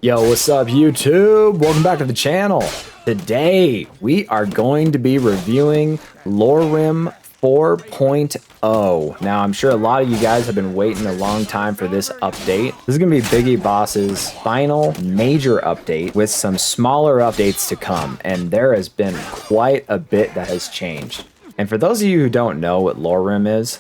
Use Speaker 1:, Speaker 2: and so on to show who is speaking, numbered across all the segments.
Speaker 1: Yo, what's up YouTube? Welcome back to the channel. Today, we are going to be reviewing LoreRim 4.0. Now, I'm sure a lot of you guys have been waiting a long time for this update. This is going to be Biggie Boss's final major update with some smaller updates to come, and there has been quite a bit that has changed. And for those of you who don't know what LoreRim is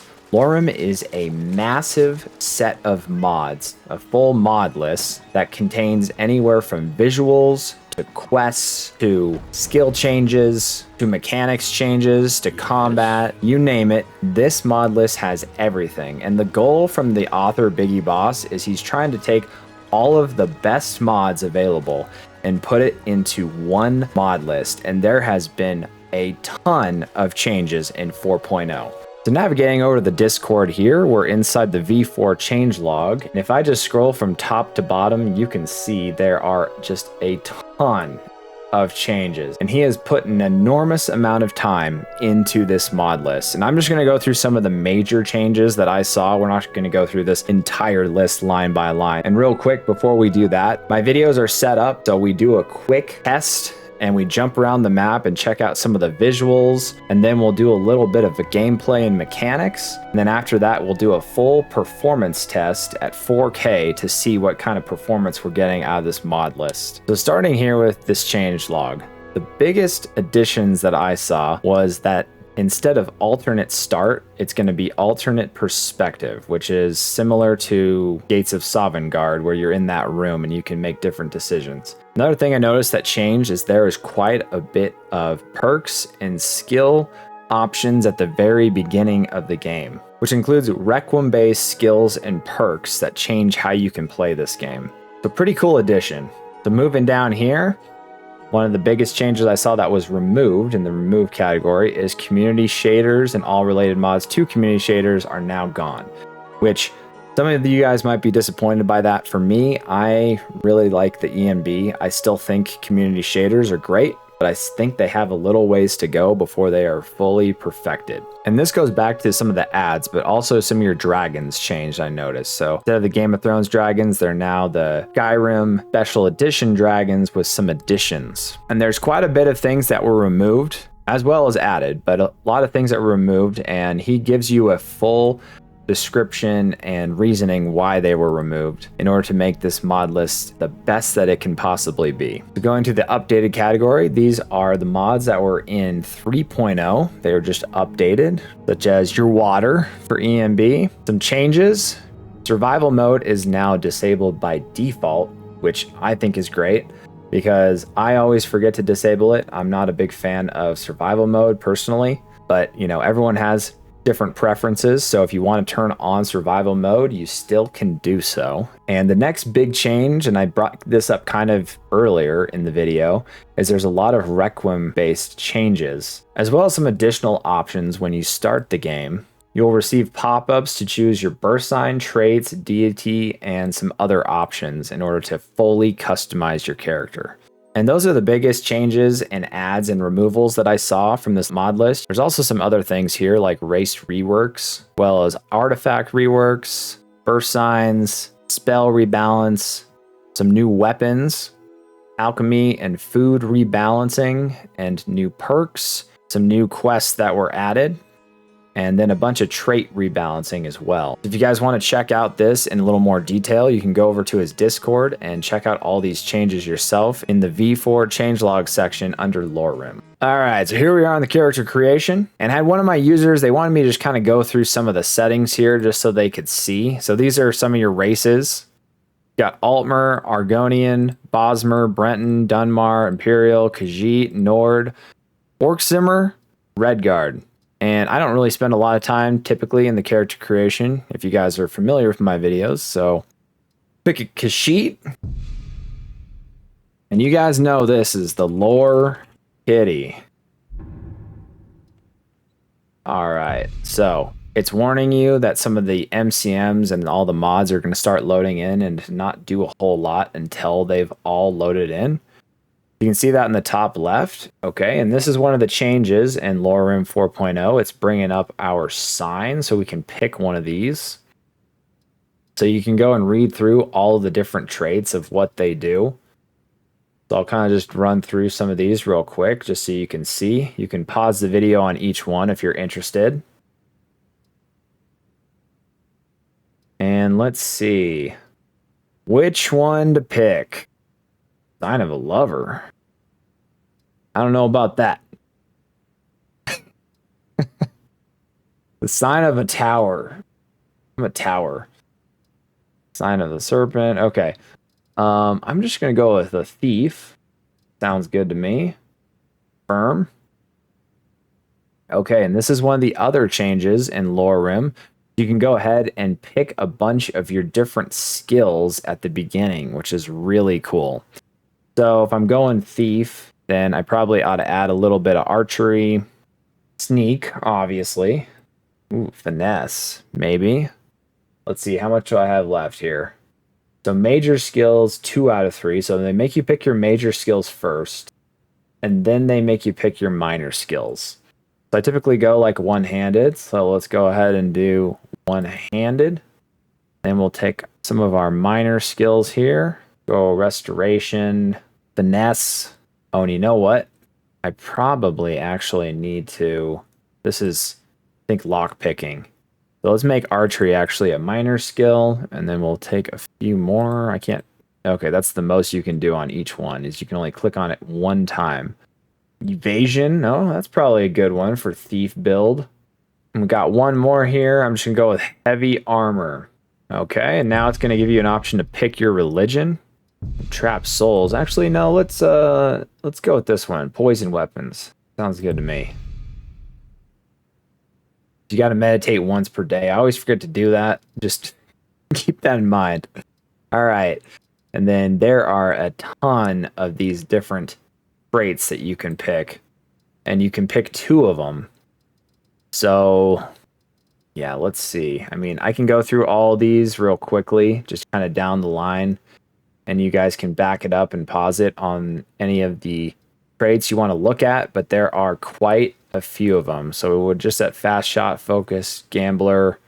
Speaker 1: a massive set of mods, a full mod list that contains anywhere from visuals to quests to skill changes to mechanics changes to combat, you name it. This mod list has everything. And the goal from the author Biggie Boss is he's trying to take all of the best mods available and put it into one mod list. And there has been a ton of changes in 4.0. So navigating over to the Discord here, we're inside the V4 changelog. And if I just scroll from top to bottom, you can see there are just a ton of changes. And he has put an enormous amount of time into this mod list. And I'm just gonna go through some of the major changes that I saw. We're not gonna go through this entire list line by line. And real quick, before we do that, my videos are set up so we do a quick test and we jump around the map and check out some of the visuals, and then we'll do a little bit of the gameplay and mechanics. And then after that, we'll do a full performance test at 4K to see what kind of performance we're getting out of this mod list. So starting here with this changelog, the biggest additions that I saw was that instead of alternate start, it's going to be alternate perspective, which is similar to Gates of Sovngarde, where you're in that room and you can make different decisions. Another thing I noticed that changed is there is quite a bit of perks and skill options at the very beginning of the game, which includes Requiem-based skills and perks that change how you can play this game. So pretty cool addition. So moving down here, one of the biggest changes I saw that was removed in the removed category is community shaders, and all related mods to community shaders are now gone, which some of you guys might be disappointed by that. For me, I really like the ENB. I still think community shaders are great, but I think they have a little ways to go before they are fully perfected. And this goes back to some of the ads, but also some of your dragons changed, I noticed. So instead of the Game of Thrones dragons, they're now the Skyrim Special Edition dragons with some additions. And there's quite a bit of things that were removed as well as added, but a lot of things that were removed, and he gives you a full description and reasoning why they were removed in order to make this mod list the best that it can possibly be. So going to the updated category, these are the mods that were in 3.0. They are just updated, such as your water for ENB. Some changes. Survival mode is now disabled by default, which I think is great because I always forget to disable it. I'm not a big fan of survival mode personally, but you know, everyone has different preferences. So if you want to turn on survival mode, you still can do so. And the next big change, and I brought this up kind of earlier in the video, is there's a lot of Requiem based changes, as well as some additional options. When you start the game, you'll receive pop-ups to choose your birth sign, traits, deity, and some other options in order to fully customize your character. And those are the biggest changes and adds and removals that I saw from this mod list. There's also some other things here like race reworks, as well as artifact reworks, birth signs, spell rebalance, some new weapons, alchemy and food rebalancing, and new perks, some new quests that were added, and then a bunch of trait rebalancing as well. If you guys want to check out this in a little more detail, you can go over to his Discord and check out all these changes yourself in the V4 changelog section under LoreRim. All right, so here we are on the character creation, and I had one of my users, they wanted me to just kind of go through some of the settings here just so they could see. So these are some of your races. You got Altmer, Argonian, Bosmer, Brenton, Dunmar, Imperial, Khajiit, Nord, Orksimmer, Redguard. And I don't really spend a lot of time typically in the character creation, if you guys are familiar with my videos. So pick a Khajiit. And you guys know this is the lore kitty. All right, so it's warning you that some of the MCMs and all the mods are going to start loading in and not do a whole lot until they've all loaded in. You can see that in the top left. Okay, and this is one of the changes in LoreRim 4.0. It's bringing up our sign so we can pick one of these. So you can go and read through all the different traits of what they do. So I'll kind of just run through some of these real quick just so you can see. You can pause the video on each one if you're interested. And let's see. Which one to pick? Sign of a lover. I don't know about that. The sign of a tower. I'm a tower. Sign of the serpent. Okay. I'm just going to go with a thief. Sounds good to me. Firm. Okay, and this is one of the other changes in LoreRim. You can go ahead and pick a bunch of your different skills at the beginning, which is really cool. So if I'm going thief, then I probably ought to add a little bit of archery. Sneak, obviously. Ooh, finesse, maybe. Let's see, how much do I have left here? So major skills, 2 out of 3. So they make you pick your major skills first, and then they make you pick your minor skills. So I typically go like one-handed. So let's go ahead and do one-handed. Then we'll take some of our minor skills here. Go restoration, finesse. Oh, and you know what? I probably actually need to... This is, I think, lock picking. So let's make archery actually a minor skill, and then we'll take a few more. I can't... Okay, that's the most you can do on each one, is you can only click on it one time. Evasion, no, that's probably a good one for thief build. And we got one more here. I'm just gonna go with heavy armor. Okay, and now it's gonna give you an option to pick your religion. Trap souls. Actually, no, let's go with this one. Poison weapons. Sounds good to me. You got to meditate once per day. I always forget to do that. Just keep that in mind. All right. And then there are a ton of these different traits that you can pick. And you can pick 2 of them. So, yeah, let's see. I mean, I can go through all these real quickly, just kind of down the line. And you guys can back it up and pause it on any of the traits you want to look at. But there are quite a few of them. So we're just at fast shot, focus, gambler,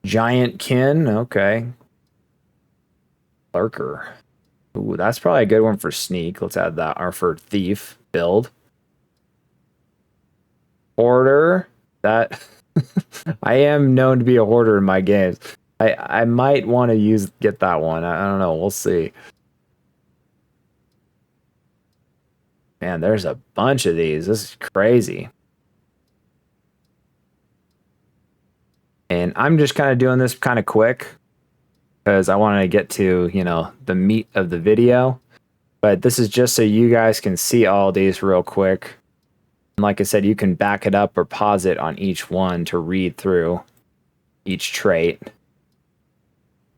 Speaker 1: giant kin. Okay. Lurker. Ooh, that's probably a good one for sneak. Let's add that. Or for thief build. Hoarder. That I am known to be a hoarder in my games. I might want to get that one. I don't know. We'll see. Man, there's a bunch of these. This is crazy. And I'm just kind of doing this kind of quick because I wanted to get to, you know, the meat of the video. But this is just so you guys can see all these real quick. And like I said, you can back it up or pause it on each one to read through each trait.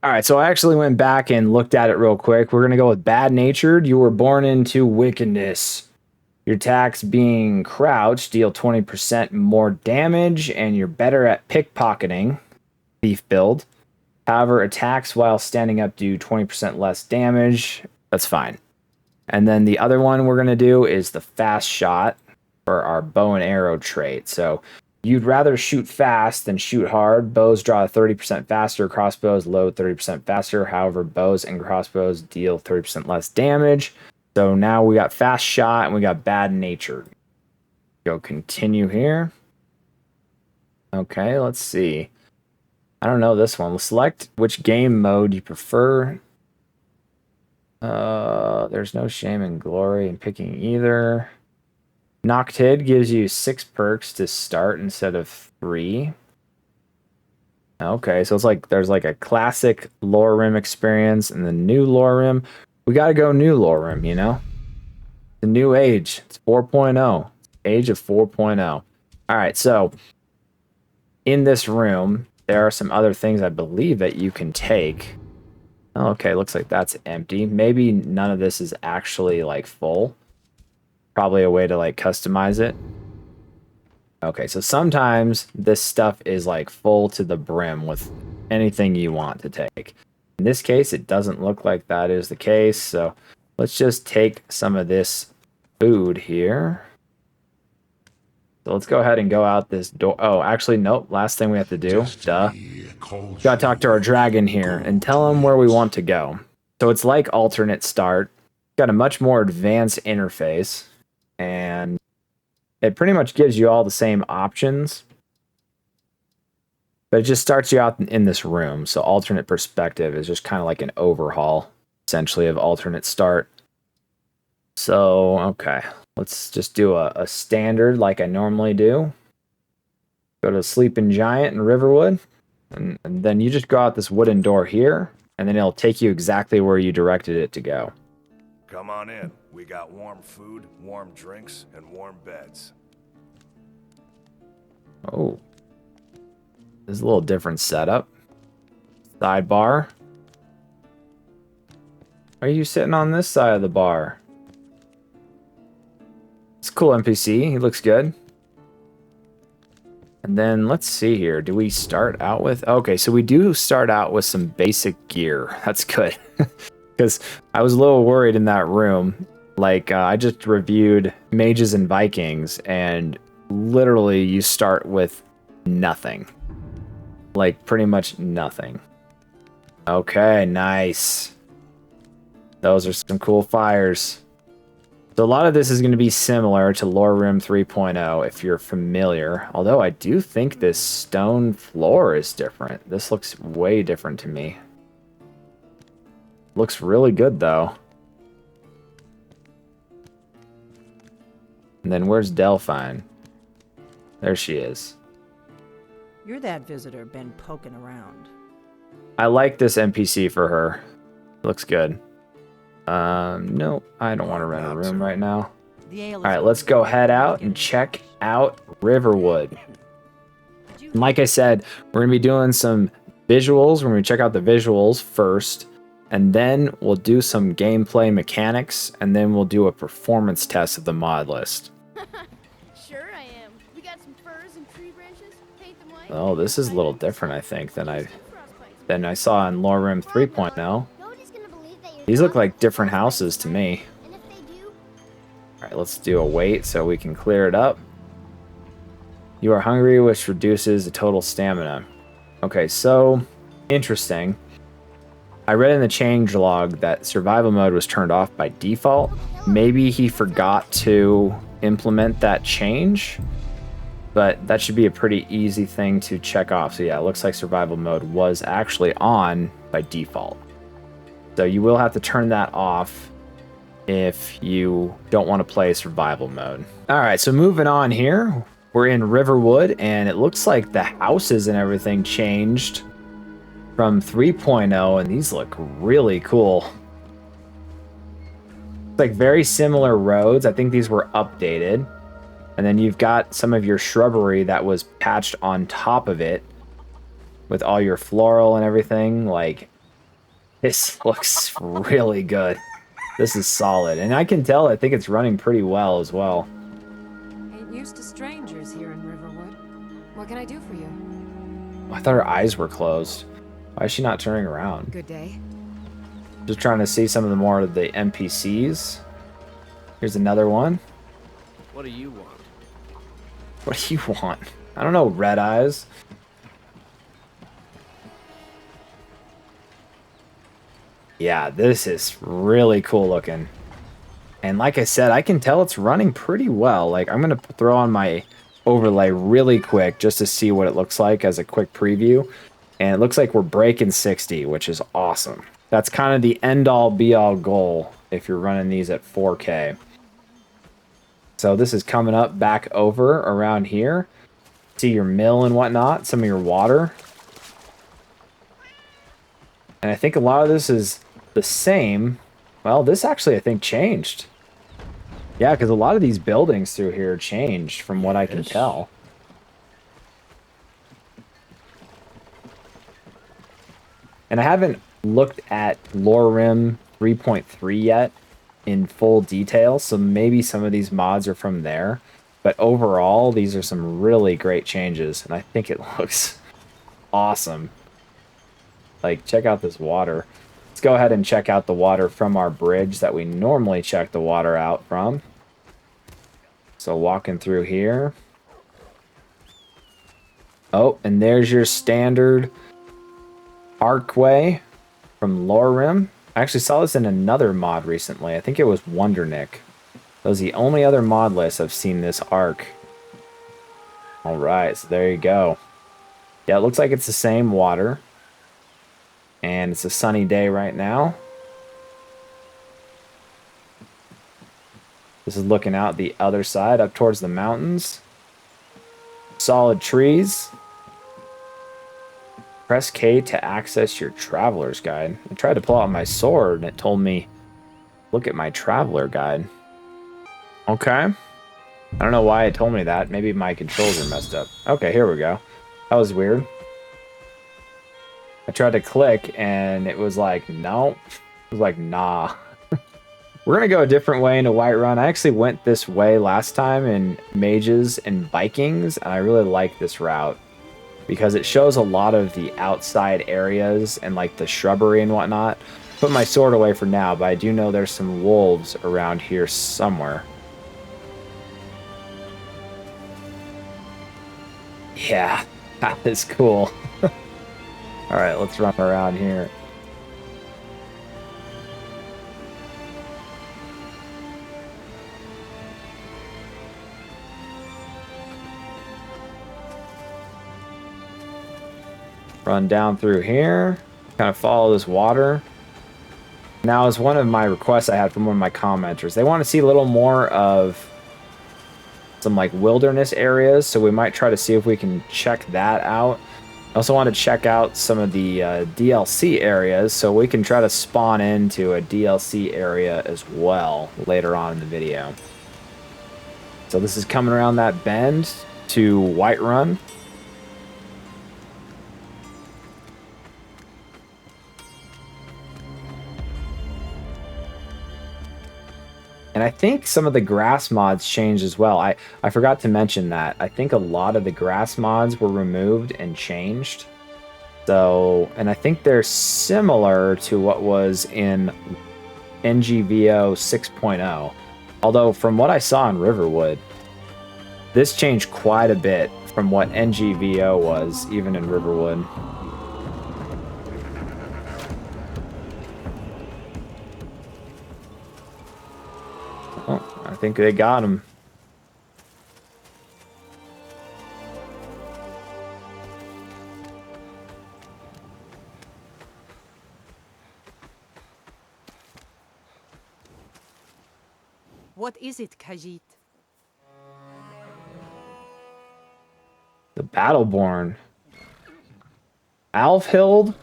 Speaker 1: All right, so I actually went back and looked at it real quick. We're going to go with bad-natured. You were born into wickedness. Your attacks being crouched deal 20% more damage, and you're better at pickpocketing, thief build. However, attacks while standing up do 20% less damage. That's fine. And then the other one we're going to do is the fast shot for our bow and arrow trait. So you'd rather shoot fast than shoot hard. Bows draw 30% faster, crossbows load 30% faster. However, bows and crossbows deal 30% less damage. So now we got fast shot and we got bad natured. Go continue here. Okay, let's see. I don't know this one. We'll select which game mode you prefer. There's no shame and glory in picking either. Noctid gives you 6 perks to start instead of 3. Okay, so it's like there's like a classic LoreRim experience and the new LoreRim. We got to go new LoreRim, you know? The new age. It's 4.0. Age of 4.0. All right, so in this room, there are some other things I believe that you can take. Okay, looks like that's empty. Maybe none of this is actually like full. Probably a way to like customize it. Okay, so sometimes this stuff is like full to the brim with anything you want to take. In this case, it doesn't look like that is the case. So let's just take some of this food here. So let's go ahead and go out this door. Oh, actually, nope. Last thing we have to do. Duh. Gotta talk to our dragon here and tell him where we want to go. So it's like alternate start. Got a much more advanced interface. And it pretty much gives you all the same options. But it just starts you out in this room. So alternate perspective is just kind of like an overhaul, essentially, of alternate start. So, okay. Let's just do a standard like I normally do. Go to Sleeping Giant in Riverwood. And then you just go out this wooden door here. And then it'll take you exactly where you directed it to go.
Speaker 2: Come on in. We got warm food, warm drinks, and warm beds.
Speaker 1: Oh. This is a little different setup. Sidebar. Why are you sitting on this side of the bar? It's a cool NPC. He looks good. And then let's see here. Do we start out with... Okay, so we do start out with some basic gear. That's good. Because I was a little worried in that room. Like, I just reviewed Mages and Vikings, and literally you start with nothing. Like, pretty much nothing. Okay, nice. Those are some cool fires. So a lot of this is going to be similar to LoreRim 3.0 if you're familiar. Although I do think this stone floor is different. This looks way different to me. Looks really good though. And then where's Delphine? There she is.
Speaker 3: You're that visitor been poking around.
Speaker 1: I like this NPC for her. Looks good. No, I don't want to rent a room right now. Alright, let's go head out and check out Riverwood. And like I said, we're going to be doing some visuals. We're going to check out the visuals first. And then we'll do some gameplay mechanics. And then we'll do a performance test of the mod list.
Speaker 4: Sure I am. We got some furs and tree branches. Paint them white.
Speaker 1: Oh, this is a little different, I think, than I saw in LoreRim 3.0. These look like different houses to me. Alright, let's do a wait so we can clear it up. You are hungry, which reduces the total stamina. Okay, so interesting. I read in the changelog that survival mode was turned off by default. Maybe he forgot to implement that change, but that should be a pretty easy thing to check off. So yeah, it looks like survival mode was actually on by default. So you will have to turn that off if you don't want to play survival mode. All right, so moving on here, we're in Riverwood, and it looks like the houses and everything changed from 3.0, and these look really cool. It's like very similar roads. I think these were updated. And then you've got some of your shrubbery that was patched on top of it with all your floral and everything. Like, this looks really good. This is solid. And I can tell, I think it's running pretty well as well.
Speaker 5: Ain't used to strangers here in Riverwood. What can I do for you?
Speaker 1: I thought her eyes were closed. Why is she not turning around?
Speaker 5: Good day.
Speaker 1: Just trying to see some of the more of the NPCs. Here's another one.
Speaker 6: What do you want?
Speaker 1: What do you want? I don't know, red eyes. Yeah, this is really cool looking. And like I said, I can tell it's running pretty well. Like, I'm going to throw on my overlay really quick just to see what it looks like as a quick preview. And it looks like we're breaking 60, which is awesome. That's kind of the end-all, be-all goal if you're running these at 4K. So this is coming up back over around here. See your mill and whatnot, some of your water. And I think a lot of this is the same. Well, this actually, I think, changed. Yeah, because a lot of these buildings through here changed from what I can tell. And I haven't looked at LoreRim 3.3 yet in full detail, so maybe some of these mods are from there. But overall, these are some really great changes, and I think it looks awesome. Like, check out this water. Let's go ahead and check out the water from our bridge that we normally check the water out from. So walking through here. Oh, and there's your standard archway from LoreRim. I actually saw this in another mod recently. I think it was Wondernick. That was the only other mod list I've seen this arc. Alright, so there you go. Yeah, it looks like it's the same water. And it's a sunny day right now. This is looking out the other side, up towards the mountains. Solid trees. Press K to access your traveler's guide. I tried to pull out my sword and it told me, look at my traveler guide. Okay. I don't know why it told me that. Maybe my controls are messed up. Okay, here we go. That was weird. I tried to click and it was like, no. It was like, nah. We're going to go a different way into Whiterun. I actually went this way last time in Mages and Vikings, and I really like this route because it shows a lot of the outside areas and like the shrubbery and whatnot. Put my sword away for now, but I do know there's some wolves around here somewhere. Yeah, that is cool. All right, let's run around here. Run down through here, kind of follow this water. Now, as one of my requests I had from one of my commenters, they want to see a little more of some like wilderness areas, so we might try to see if we can check that out. I also want to check out some of the DLC areas, so we can try to spawn into a DLC area as well later on in the video. So this is coming around that bend to Whiterun. And I think some of the grass mods changed as well. I forgot to mention that. I think a lot of the grass mods were removed and changed. So, and I think they're similar to what was in NGVO 6.0. Although, from what I saw in Riverwood, this changed quite a bit from what NGVO was, even in Riverwood. I think they got him.
Speaker 3: What is it, Khajiit?
Speaker 1: The Battleborn. Alfhild?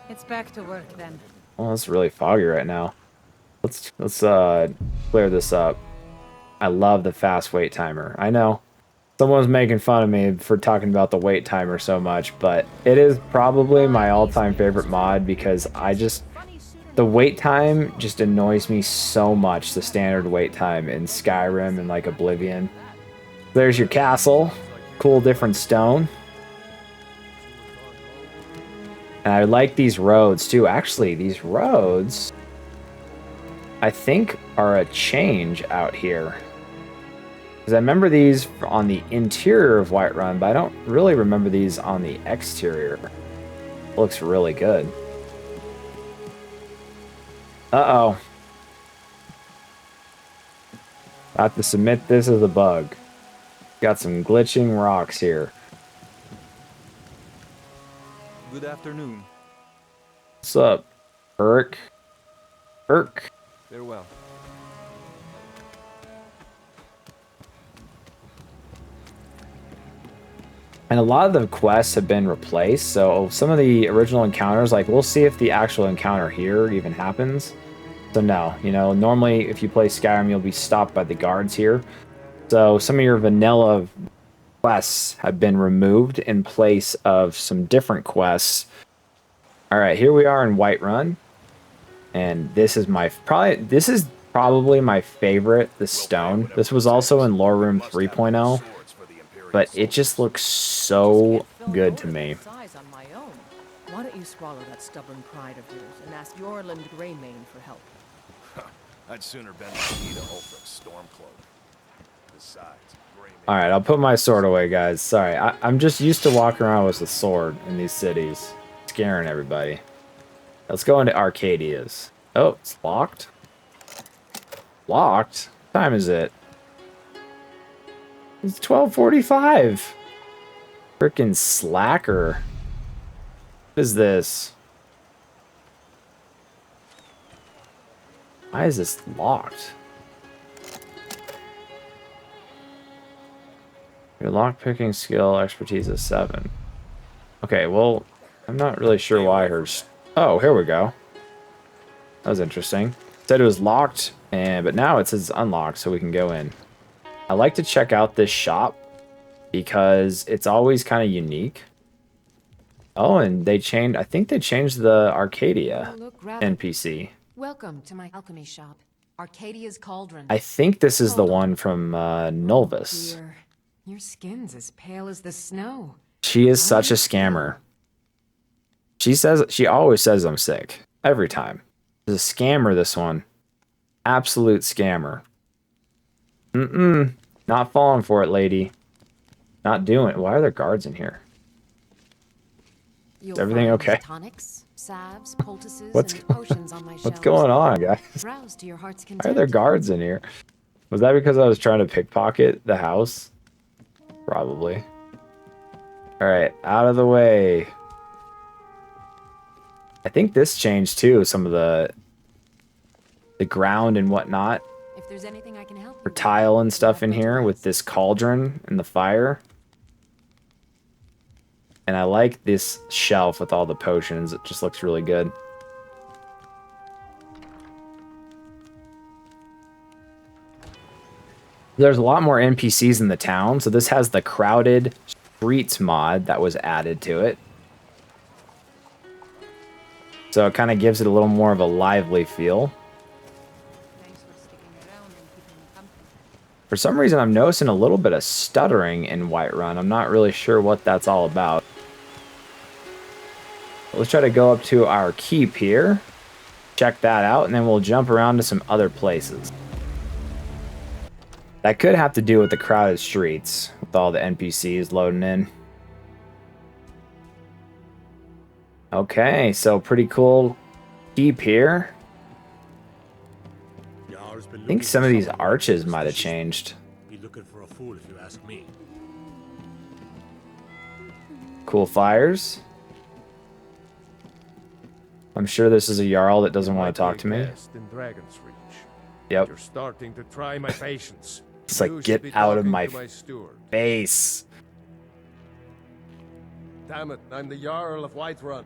Speaker 3: It's back to work then.
Speaker 1: Oh, it's really foggy right now. Let's clear this up. I love the fast wait timer. I know someone's making fun of me for talking about the wait timer so much, but it is probably my all-time favorite mod because the wait time just annoys me so much, the standard wait time in Skyrim and like Oblivion. There's your castle. Cool different stone. And I like these roads too. Actually, these roads I think are a change out here. Because I remember these on the interior of Whiterun, but I don't really remember these on the exterior. It looks really good. Uh-oh. I have to submit this as a bug. Got some glitching rocks here.
Speaker 7: Good afternoon.
Speaker 1: What's up, Urk? Urk.
Speaker 7: Farewell.
Speaker 1: And a lot of the quests have been replaced, so some of the original encounters, like, we'll see if the actual encounter here even happens. So no, you know, normally if you play Skyrim, you'll be stopped by the guards here. So some of your vanilla quests have been removed in place of some different quests. All right, here we are in Whiterun. And this is probably my favorite, the stone. This was also in LoreRim 3.0. But it just looks so good to me.
Speaker 8: Why don't you swallow that stubborn pride of yours and ask Yorland Greymane for help?
Speaker 2: I'd sooner bend my knee to Ulfric's Stormcloak. sides. Bring me
Speaker 1: All right, I'll put my sword away, guys. Sorry, I'm just used to walking around with a sword in these cities, scaring everybody. Let's go into Arcadia's. Oh, it's locked. Locked? What time is it? It's 12:45. Freaking slacker. What is this? Why is this locked? Your lockpicking skill expertise is 7. Okay, well, I'm not really sure why hers. Oh, here we go. That was interesting. It said it was locked, but now it says unlocked, so we can go in. I like to check out this shop because it's always kind of unique. Oh, and they changed. I think they changed the Arcadia
Speaker 5: You look rather...
Speaker 1: NPC.
Speaker 5: Welcome to my alchemy shop, Arcadia's Cauldron.
Speaker 1: I think this is the one from Nulvis.
Speaker 5: Dear, your skin's as pale as the snow.
Speaker 1: She is such a scammer. She always says I'm sick. Every time. She's a scammer, this one. Absolute scammer. Not falling for it, lady. Not doing it. Why are there guards in here?
Speaker 5: You'll
Speaker 1: Is everything
Speaker 5: find
Speaker 1: okay?
Speaker 5: Tonics, salves, poultices,
Speaker 1: What's
Speaker 5: and potions on my
Speaker 1: What's
Speaker 5: shelves.
Speaker 1: going on, guys?
Speaker 5: Browse to your heart's
Speaker 1: Why are
Speaker 5: content.
Speaker 1: there guards in here? Was that because I was trying to pickpocket the house? Probably. Alright, out of the way. I think this changed too, some of the ground and whatnot.
Speaker 5: If there's anything I can help you
Speaker 1: For
Speaker 5: with,
Speaker 1: tile and stuff in
Speaker 5: let me
Speaker 1: here
Speaker 5: know.
Speaker 1: with this cauldron and the fire. And I like this shelf with all the potions. It just looks really good. There's a lot more NPCs in the town, so this has the crowded streets mod that was added to it. So it kind of gives it a little more of a lively feel. For some reason, I'm noticing a little bit of stuttering in Whiterun. I'm not really sure what that's all about. Let's try to go up to our keep here. Check that out, and then we'll jump around to some other places. That could have to do with the crowded streets, with all the NPCs loading in. Okay, so pretty cool keep here. I think some of these arches might have changed.
Speaker 9: Be looking for a fool if you ask me.
Speaker 1: Cool fires. I'm sure this is a Jarl that doesn't want to talk to me.
Speaker 9: In Dragon's Reach.
Speaker 1: Yep.
Speaker 9: You're starting to try my patience.
Speaker 1: It's like,
Speaker 9: You should
Speaker 1: get
Speaker 9: be
Speaker 1: out of
Speaker 9: talking
Speaker 1: my
Speaker 9: to my steward.
Speaker 1: face.
Speaker 9: Damn it, I'm the Jarl of Whiterun.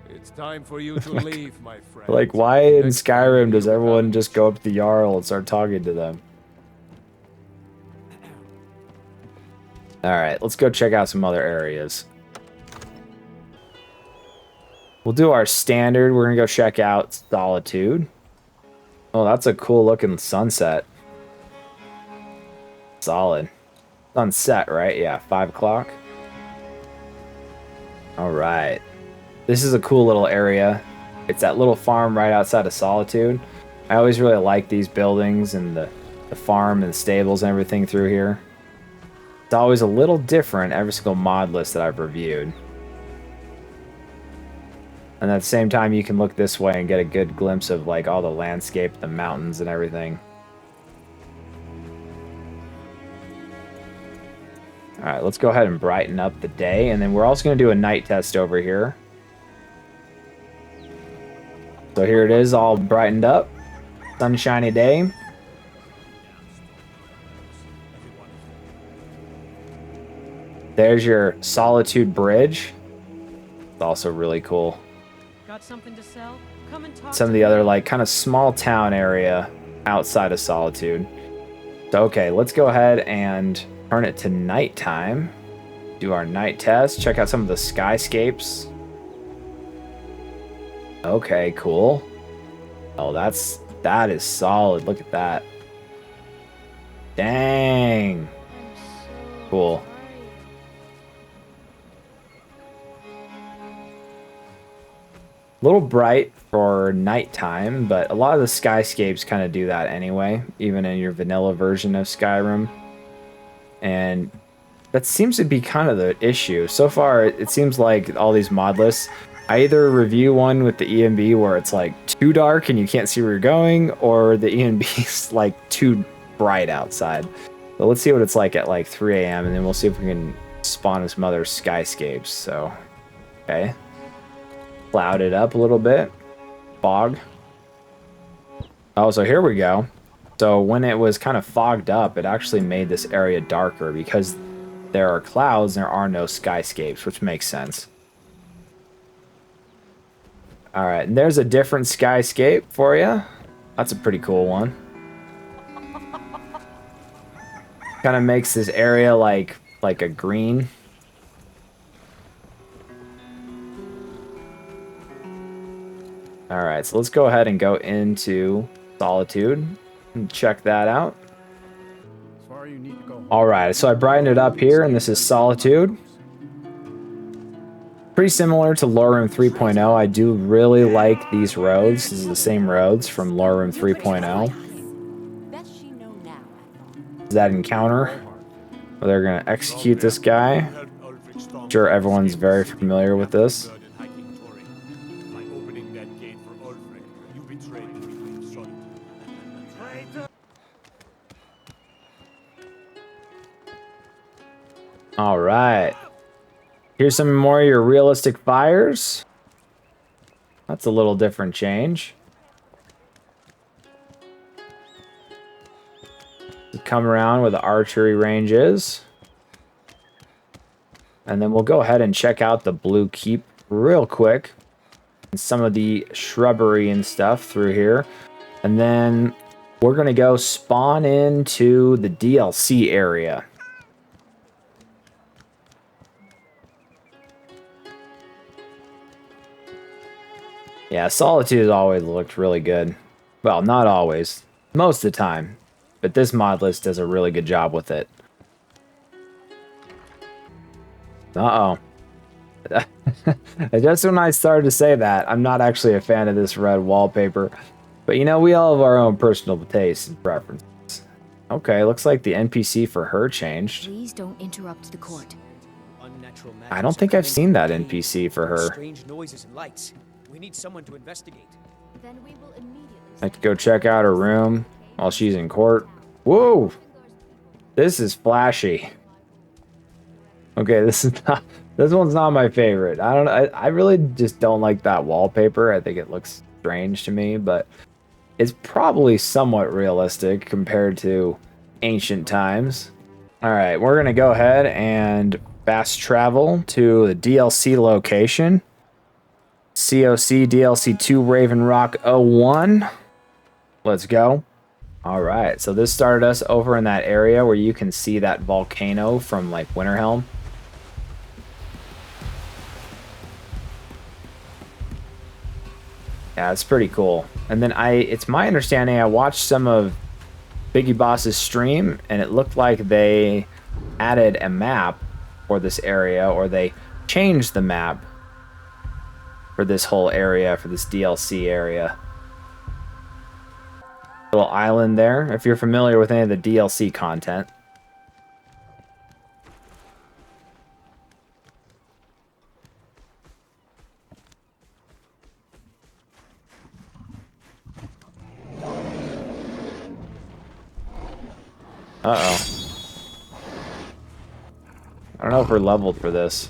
Speaker 9: It's time for you to leave, my friend.
Speaker 1: Like, why in
Speaker 9: Next time
Speaker 1: Skyrim does
Speaker 9: you
Speaker 1: everyone
Speaker 9: come-
Speaker 1: just go up to the Jarl and start talking to them? Alright, let's go check out some other areas. We'll do our standard. We're gonna go check out Solitude. Oh, that's a cool looking sunset. Solid. Sunset, right? Yeah, 5 o'clock. Alright. This is a cool little area. It's that little farm right outside of Solitude. I always really like these buildings and the farm and the stables and everything through here. It's always a little different every single mod list that I've reviewed. And at the same time, you can look this way and get a good glimpse of like all the landscape, the mountains and everything. Alright, let's go ahead and brighten up the day. And then we're also going to do a night test over here. So here it is, all brightened up. Sunshiny day. There's your Solitude Bridge. It's also really cool.
Speaker 8: Got something to sell? Come and talk
Speaker 1: Some of the other like kind of small town area outside of Solitude. So okay, let's go ahead and turn it to nighttime. Do our night test. Check out some of the skyscapes. Okay, cool. Oh, that is solid. Look at that. Dang.
Speaker 4: I'm so
Speaker 1: Cool.
Speaker 4: tired.
Speaker 1: A little bright for nighttime, but a lot of the skyscapes kind of do that anyway, even in your vanilla version of Skyrim. And that seems to be kind of the issue. So far, it seems like all these mod lists, I either review one with the ENB where it's like too dark and you can't see where you're going, or the ENB is like too bright outside. So let's see what it's like at like 3 a.m. and then we'll see if we can spawn some other skyscapes. So, okay. Cloud it up a little bit. Fog. Oh, so here we go. So when it was kind of fogged up, it actually made this area darker because there are clouds and there are no skyscapes, which makes sense. All right, and there's a different skyscape for you. That's a pretty cool one. Kind of makes this area like a green. All right, so let's go ahead and go into Solitude and check that out. All right, so I brightened it up here, and this is Solitude. Pretty similar to LoreRim 4.0. I do really like these roads. This is the same roads from LoreRim 4.0. Is that encounter where they're going to execute this guy? I'm sure everyone's very familiar with this. All right. Here's some more of your realistic fires. That's a little different change. Come around where the archery range is. And then we'll go ahead and check out the Blue Keep real quick. And some of the shrubbery and stuff through here. And then we're going to go spawn into the DLC area. Yeah, Solitude has always looked really good. Well, not always. Most of the time. But this mod list does a really good job with it. Uh-oh. Just when I started to say that, I'm not actually a fan of this red wallpaper. But you know, we all have our own personal tastes and preferences. Okay, looks like the NPC for her changed.
Speaker 10: Please don't interrupt the court.
Speaker 1: I don't think I've seen that NPC for her.
Speaker 6: Strange noises and lights. We need someone to investigate.
Speaker 4: Then we will immediately
Speaker 1: I could go check out her room while she's in court. Whoa! This is flashy. Okay, this one's not my favorite. I really just don't like that wallpaper. I think it looks strange to me, but it's probably somewhat realistic compared to ancient times. All right, we're gonna go ahead and fast travel to the DLC location. COC DLC 2 Raven Rock 01. Let's go. All right, so this started us over in that area where you can see that volcano from like Winterhelm. Yeah, it's pretty cool. And then it's my understanding, I watched some of Biggie Boss's stream and it looked like they added a map for this area, or they changed the map for this whole area, for this DLC area. Little island there, if you're familiar with any of the DLC content. Uh-oh. I don't know if we're leveled for this.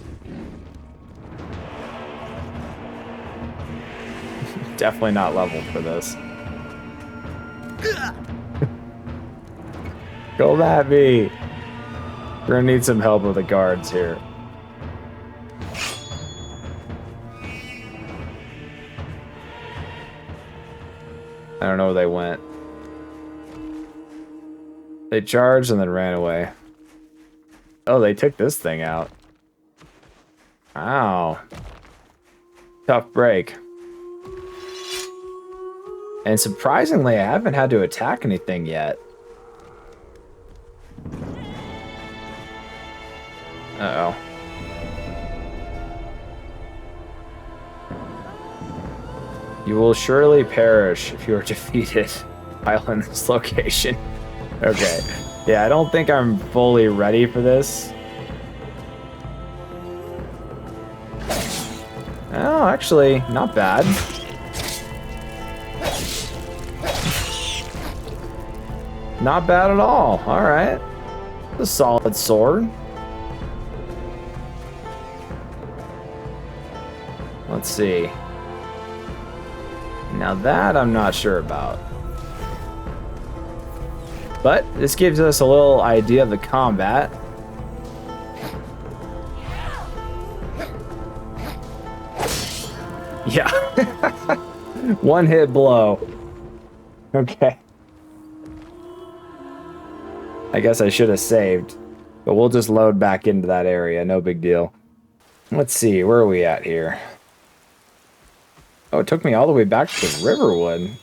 Speaker 1: Definitely not leveled for this. Go at me! We're gonna need some help with the guards here. I don't know where they went. They charged and then ran away. Oh, they took this thing out. Wow. Tough break. And surprisingly, I haven't had to attack anything yet. Uh-oh. You will surely perish if you are defeated while in this location. Okay. Yeah, I don't think I'm fully ready for this. Oh, actually, not bad. Not bad at all. All right. A solid sword. Let's see. Now that I'm not sure about. But this gives us a little idea of the combat. Yeah. One hit blow. Okay. I guess I should have saved. But we'll just load back into that area. No big deal. Let's see. Where are we at here? Oh, it took me all the way back to Riverwood.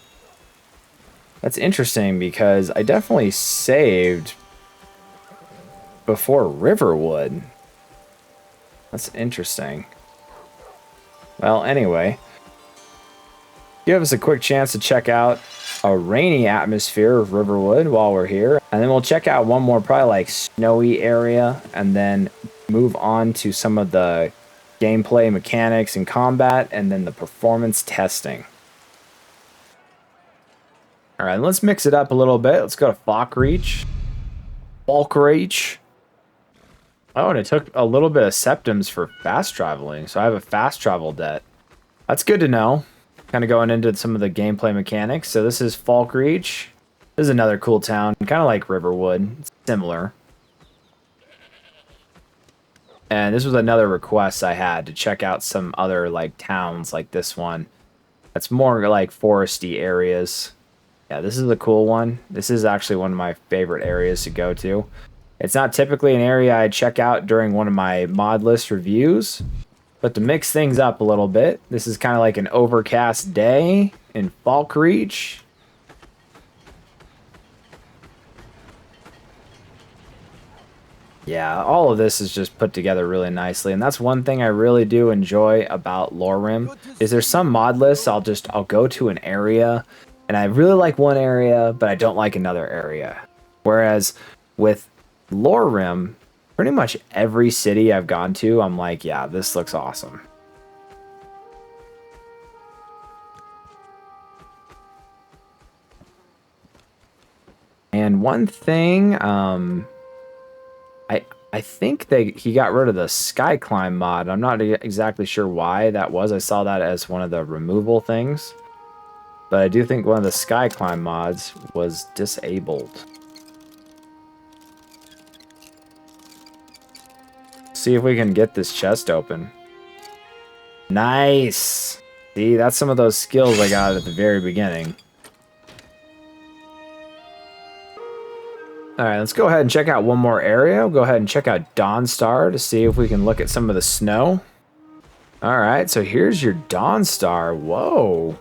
Speaker 1: That's interesting because I definitely saved before Riverwood. That's interesting. Well, anyway. Give us a quick chance to check out a rainy atmosphere of Riverwood while we're here. And then we'll check out one more probably like snowy area and then move on to some of the gameplay mechanics and combat and then the performance testing. All right, let's mix it up a little bit. Let's go to Falkreach. Oh, and it took a little bit of septims for fast traveling, so I have a fast travel debt. That's good to know. Kind of going into some of the gameplay mechanics. So this is Falkreach. This is another cool town, kind of like Riverwood. It's similar. And this was another request I had to check out some other like towns like this one. That's more like foresty areas. Yeah, this is a cool one. This is actually one of my favorite areas to go to. It's not typically an area I check out during one of my mod list reviews, but to mix things up a little bit, this is kind of like an overcast day in Falkreach. Yeah, all of this is just put together really nicely, and that's one thing I really do enjoy about LoreRim, is there's some mod lists I'll go to an area, and I really like one area, but I don't like another area. Whereas with LoreRim, pretty much every city I've gone to, I'm like, yeah, this looks awesome. And one thing, I think he got rid of the sky climb mod. I'm not exactly sure why that was. I saw that as one of the removal things. But I do think one of the sky climb mods was disabled. See if we can get this chest open. Nice! See, that's some of those skills I got at the very beginning. Alright, let's go ahead and check out one more area. We'll go ahead and check out Dawnstar to see if we can look at some of the snow. Alright, so here's your Dawnstar. Whoa.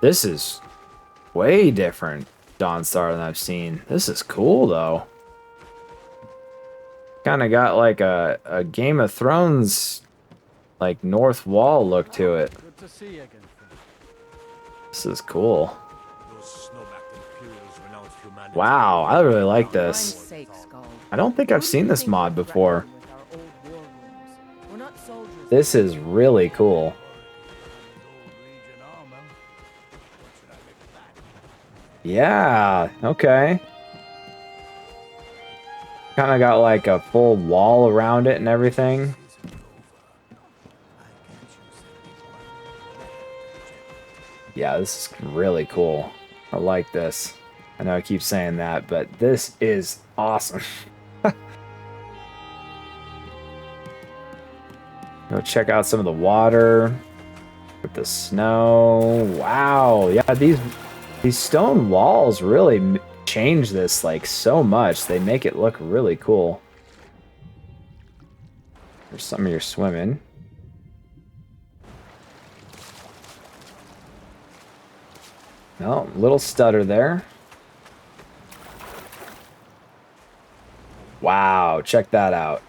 Speaker 1: This is way different Dawnstar than I've seen. This is cool, though. Kind of got like a Game of Thrones, like North Wall look to it.
Speaker 9: Good to see you again.
Speaker 1: This is cool. Wow, I really like this. I don't think I've seen this mod before. This is really cool. Yeah, okay. Kind of got like a full wall around it and everything. Yeah, this is really cool. I like this. I know I keep saying that, but this is awesome. Go check out some of the water with the snow. Wow, yeah, these stone walls really change this like so much. They make it look really cool. There's some of your swimming. Oh, little stutter there. Wow, check that out.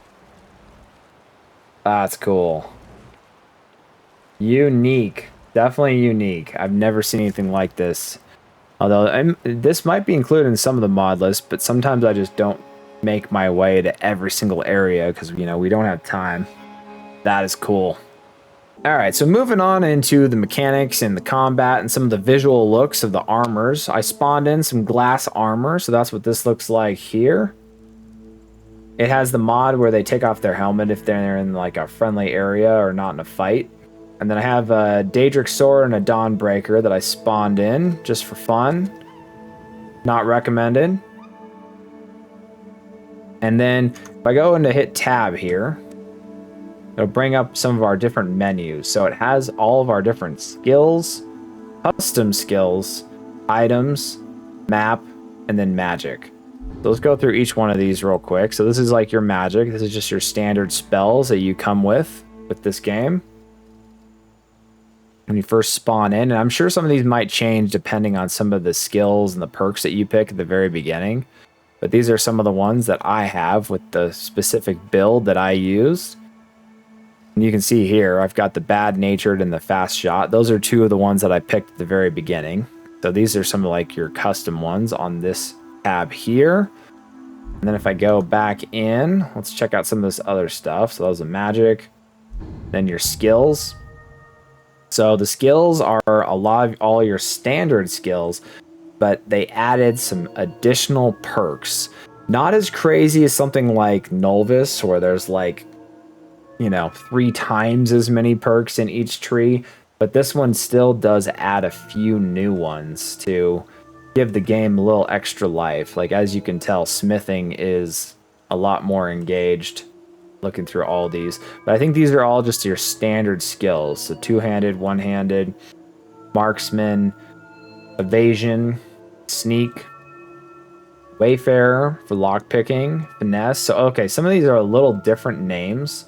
Speaker 1: That's cool. Unique. Definitely unique. I've never seen anything like this. Although this might be included in some of the mod lists, but sometimes I just don't make my way to every single area because, you know, we don't have time. That is cool. All right, so moving on into the mechanics and the combat and some of the visual looks of the armors. I spawned in some glass armor, so that's what this looks like here. It has the mod where they take off their helmet if they're in like a friendly area or not in a fight. And then I have a Daedric sword and a Dawnbreaker that I spawned in just for fun. Not recommended. And then if I go into hit tab here, it'll bring up some of our different menus. So it has all of our different skills, custom skills, items, map, and then magic. So let's go through each one of these real quick. So this is like your magic. This is just your standard spells that you come with this game when you first spawn in. And I'm sure some of these might change depending on some of the skills and the perks that you pick at the very beginning. But these are some of the ones that I have with the specific build that I used. And you can see here, I've got the bad natured and the fast shot. Those are two of the ones that I picked at the very beginning. So these are some of like your custom ones on this tab here. And then if I go back in, let's check out some of this other stuff. So those are magic, then your skills. So the skills are a lot of all your standard skills, but they added some additional perks. Not as crazy as something like Nulvis, where there's like, you know, 3 times as many perks in each tree, but this one still does add a few new ones to give the game a little extra life. Like, as you can tell, smithing is a lot more engaged looking through all these. But I think these are all just your standard skills. So two-handed, one-handed, marksman, evasion, sneak, wayfarer for lockpicking, finesse. So, okay, some of these are a little different names.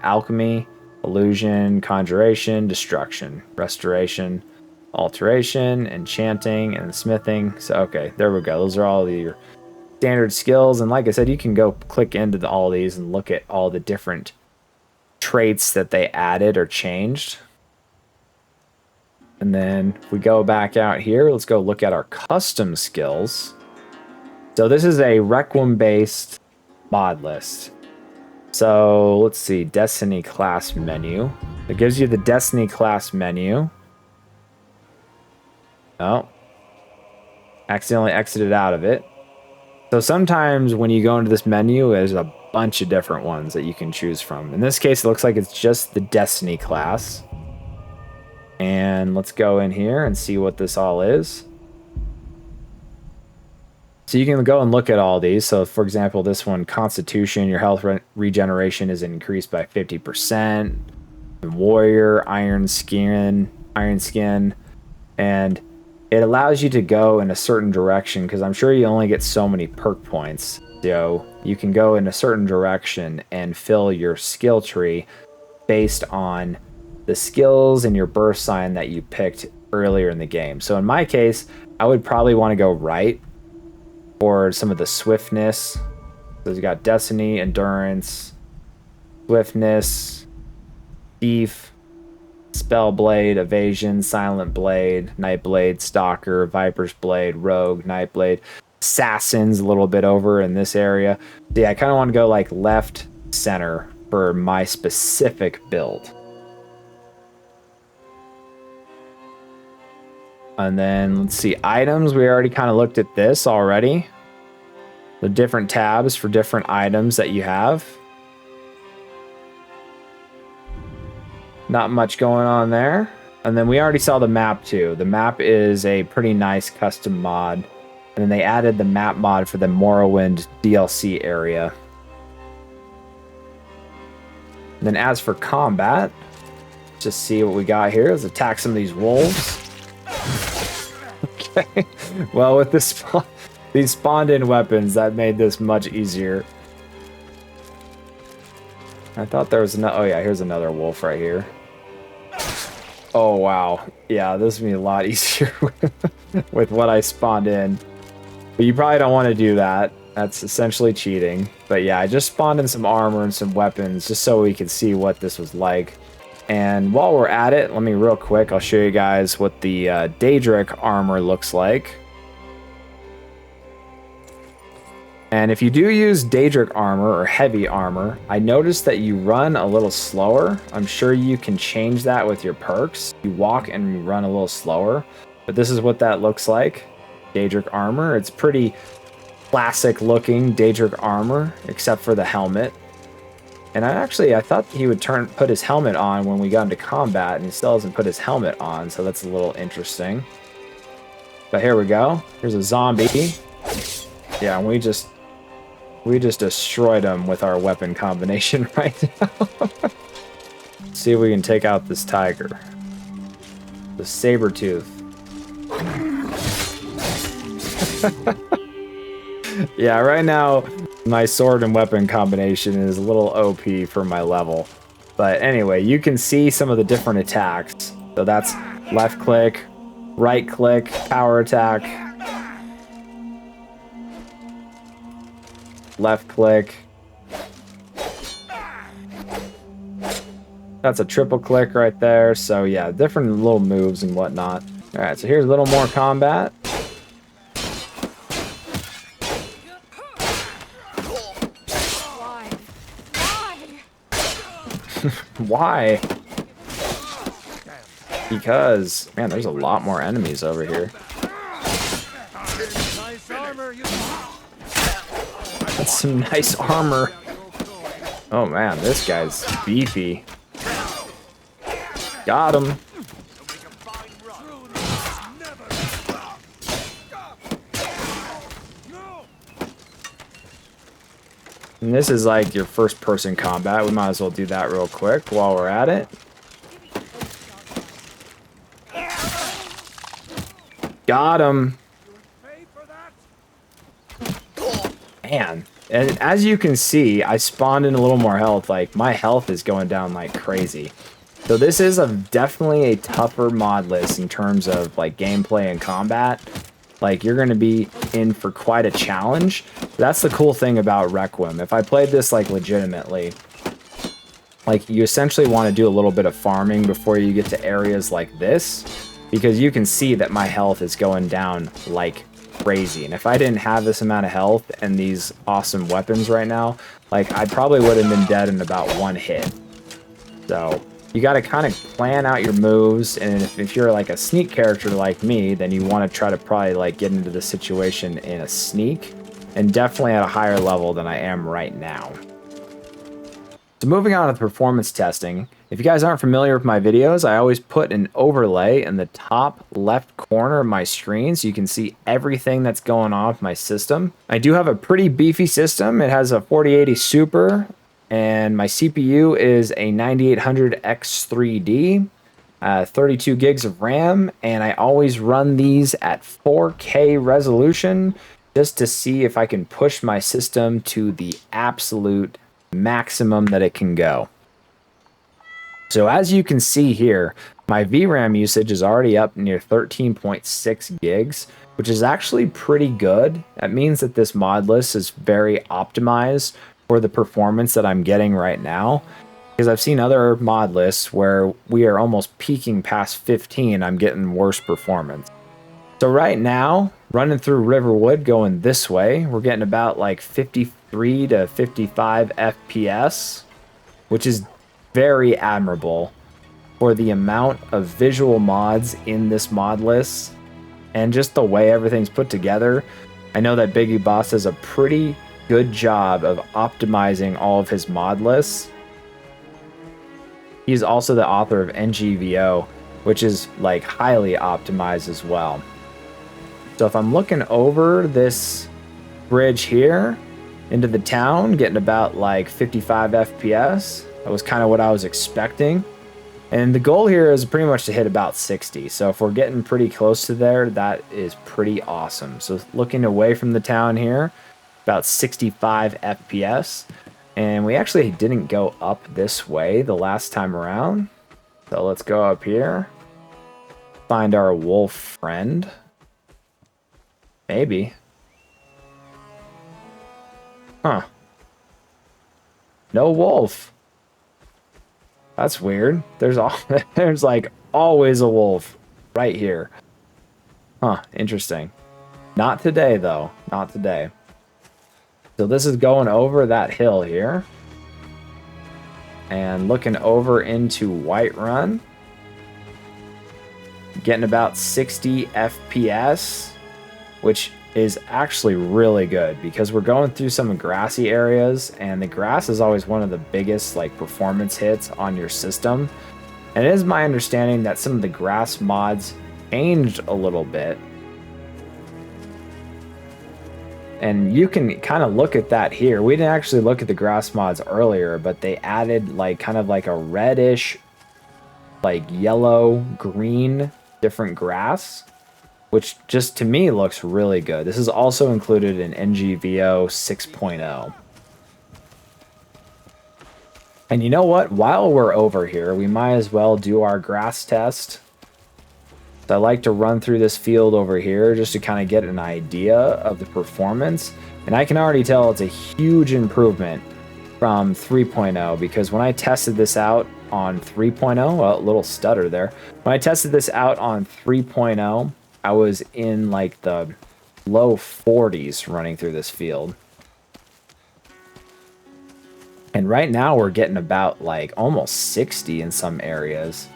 Speaker 1: Alchemy, illusion, conjuration, destruction, restoration, alteration, enchanting, and smithing. So, okay, there we go. Those are all your standard skills. And like I said, you can go click into all these and look at all the different traits that they added or changed. And then if we go back out here, let's go look at our custom skills. So this is a Requiem-based mod list. So let's see, Destiny class menu. It gives you the Destiny class menu. Oh, accidentally exited out of it. So sometimes when you go into this menu, there's a bunch of different ones that you can choose from. In this case, it looks like it's just the Destiny class. And let's go in here and see what this all is. So you can go and look at all these. So for example, this one, Constitution, your health regeneration is increased by 50%. Warrior, Iron Skin, and it allows you to go in a certain direction because I'm sure you only get so many perk points. So you can go in a certain direction and fill your skill tree based on the skills and your birth sign that you picked earlier in the game. So in my case, I would probably want to go right for some of the swiftness. So you got Destiny, Endurance, Swiftness, Thief, Spellblade, Evasion, Silent Blade, Nightblade, Stalker, Viper's Blade, Rogue, Nightblade, Assassins a little bit over in this area. So yeah, I kind of want to go like left, center for my specific build. And then let's see, items. We already kind of looked at this already. The different tabs for different items that you have. Not much going on there. And then we already saw the map too. The map is a pretty nice custom mod. And then they added the map mod for the Morrowind DLC area. And then as for combat, let's just see what we got here. Let's attack some of these wolves. Okay. Well, with these spawned-in weapons, that made this much easier. I thought there was oh yeah, here's another wolf right here. Oh wow, yeah, this would be a lot easier with what I spawned in. But you probably don't want to do that. That's essentially cheating. But yeah, I just spawned in some armor and some weapons just so we could see what this was like. And while we're at it, let me real quick, I'll show you guys what the Daedric armor looks like. And if you do use Daedric armor or heavy armor, I noticed that you run a little slower. I'm sure you can change that with your perks. You walk and you run a little slower. But this is what that looks like. Daedric armor. It's pretty classic looking Daedric armor, except for the helmet. And I thought he would put his helmet on when we got into combat, and he still hasn't put his helmet on, so that's a little interesting. But here we go. Here's a zombie. Yeah, and we just destroyed him with our weapon combination right now. Let's see if we can take out this tiger. The saber-tooth. Yeah, right now my sword and weapon combination is a little OP for my level. But anyway, you can see some of the different attacks. So that's left click, right click, power attack, left click. That's a triple click right there. So yeah, different little moves and whatnot. All right, so here's a little more combat. Why? Because, man, there's a lot more enemies over here. That's some nice armor. Oh man, this guy's beefy. Got him. And this is like your first person combat. We might as well do that real quick while we're at it. Got him. Man. And as you can see, I spawned in a little more health. Like, my health is going down like crazy. So this is definitely a tougher mod list in terms of like gameplay and combat. Like, you're going to be in for quite a challenge. That's the cool thing about Requiem. If I played this like legitimately, like, you essentially want to do a little bit of farming before you get to areas like this, because you can see that my health is going down like crazy. And if I didn't have this amount of health and these awesome weapons right now, like, I probably would have been dead in about one hit. So you got to kind of plan out your moves, and if you're like a sneak character like me, then you want to try to probably like get into the situation in a sneak, and definitely at a higher level than I am right now. So moving on to the performance testing, if you guys aren't familiar with my videos, I always put an overlay in the top left corner of my screen so you can see everything that's going on with my system. I do have a pretty beefy system. It has a 4080 Super, and my CPU is a 9800 X3D, 32 gigs of RAM, and I always run these at 4K resolution just to see if I can push my system to the absolute maximum that it can go. So as you can see here, my VRAM usage is already up near 13.6 gigs, which is actually pretty good. That means that this mod list is very optimized for the performance that I'm getting right now, because I've seen other mod lists where we are almost peaking past 15, I'm getting worse performance. So right now, running through Riverwood going this way, we're getting about like 53 to 55 FPS, which is very admirable for the amount of visual mods in this mod list and just the way everything's put together. I know that Biggie Boss does a pretty good job of optimizing all of his mod lists. He's also the author of NGVO, which is like highly optimized as well. So if I'm looking over this bridge here into the town, getting about like 55 FPS, that was kind of what I was expecting. And the goal here is pretty much to hit about 60. So if we're getting pretty close to there, that is pretty awesome. So looking away from the town here, about 65 FPS. And we actually didn't go up this way the last time around. So let's go up here. Find our wolf friend. Maybe. Huh. No wolf. That's weird. There's there's like always a wolf right here. Huh, interesting. Not today though, not today. So this is going over that hill here. And looking over into Whiterun. Getting about 60 FPS, which is actually really good because we're going through some grassy areas, and the grass is always one of the biggest like performance hits on your system. And it is my understanding that some of the grass mods changed a little bit. And you can kind of look at that here. We didn't actually look at the grass mods earlier, but they added like kind of like a reddish, like yellow, green, different grass, which just to me looks really good. This is also included in NGVO 6.0. And you know what? While we're over here, we might as well do our grass test. I like to run through this field over here just to kind of get an idea of the performance. And I can already tell it's a huge improvement from 3.0 because when I tested this out on 3.0, well, a little stutter there. When I tested this out on 3.0, I was in like the low 40s running through this field. And right now we're getting about like almost 60 in some areas.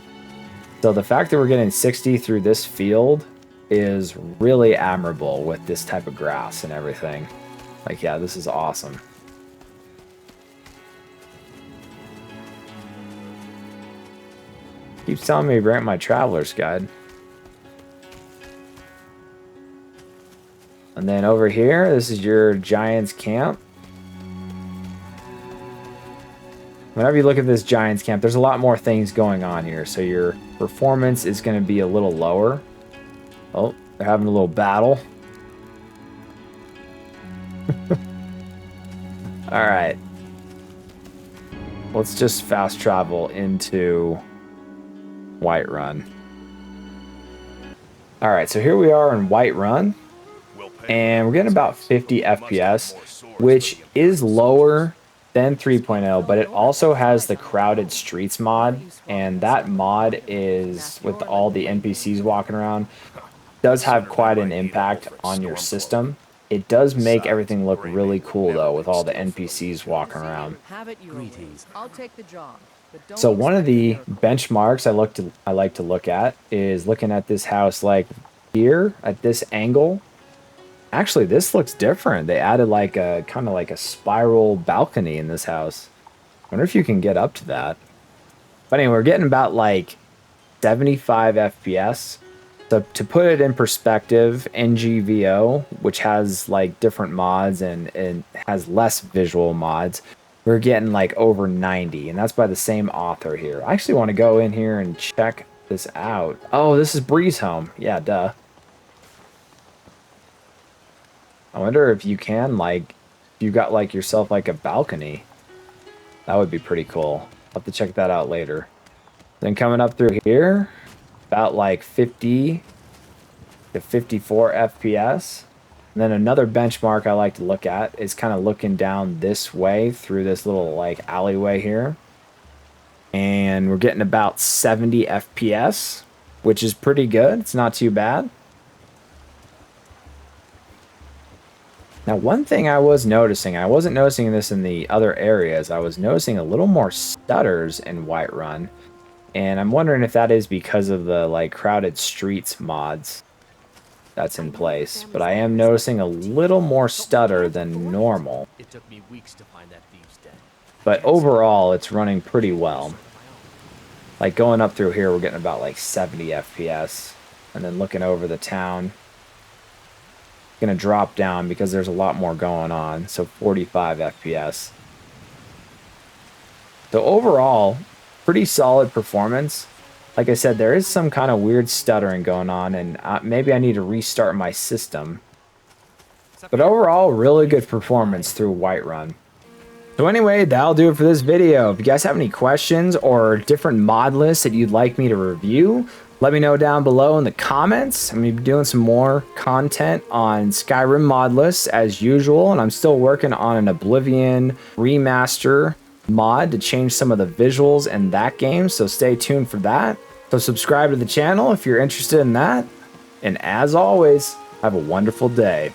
Speaker 1: So the fact that we're getting 60 through this field is really admirable with this type of grass and everything. Like, yeah, this is awesome. Keeps telling me to grant my traveler's guide. And then over here, this is your Giant's Camp. Whenever you look at this Giant's Camp, there's a lot more things going on here. So your performance is going to be a little lower. Oh, they're having a little battle. All right. Let's just fast travel into Whiterun. All right, so here we are in Whiterun. And we're getting about 50 FPS, which is lower than 3.0, but it also has the Crowded Streets mod, and that mod is, with all the NPCs walking around, does have quite an impact on your system. It does make everything look really cool though, with all the NPCs walking around.
Speaker 8: I'll take the job.
Speaker 1: So one of the benchmarks I like to look at is looking at this house like here at this angle. Actually, this looks different. They added like a kind of like a spiral balcony in this house. I wonder if you can get up to that. But anyway, we're getting about like 75 FPS. So to put it in perspective, NGVO, which has like different mods and has less visual mods, we're getting like over 90, and that's by the same author here. I actually want to go in here and check this out. Oh, this is Bree's home. Yeah, duh. I wonder if you can, like, if you got like yourself like a balcony. That would be pretty cool. I'll have to check that out later. Then coming up through here, about like 50 to 54 FPS. And then another benchmark I like to look at is kind of looking down this way through this little like alleyway here. And we're getting about 70 FPS, which is pretty good. It's not too bad. Now, one thing I was noticing, I wasn't noticing this in the other areas, I was noticing a little more stutters in Whiterun. And I'm wondering if that is because of the like Crowded Streets mods that's in place. But I am noticing a little more stutter than normal.
Speaker 6: It took me weeks to find that thieves' den.
Speaker 1: But overall, it's running pretty well. Like going up through here, we're getting about like 70 FPS. And then looking over the town, going to drop down because there's a lot more going on. So 45 FPS. So overall, pretty solid performance. Like I said, there is some kind of weird stuttering going on, and maybe I need to restart my system. But overall, really good performance through Whiterun. So anyway, that'll do it for this video. If you guys have any questions or different mod lists that you'd like me to review, let me know down below in the comments. I'm going to be doing some more content on Skyrim mod lists as usual, and I'm still working on an Oblivion remaster mod to change some of the visuals in that game, so stay tuned for that. So subscribe to the channel if you're interested in that. And as always, have a wonderful day.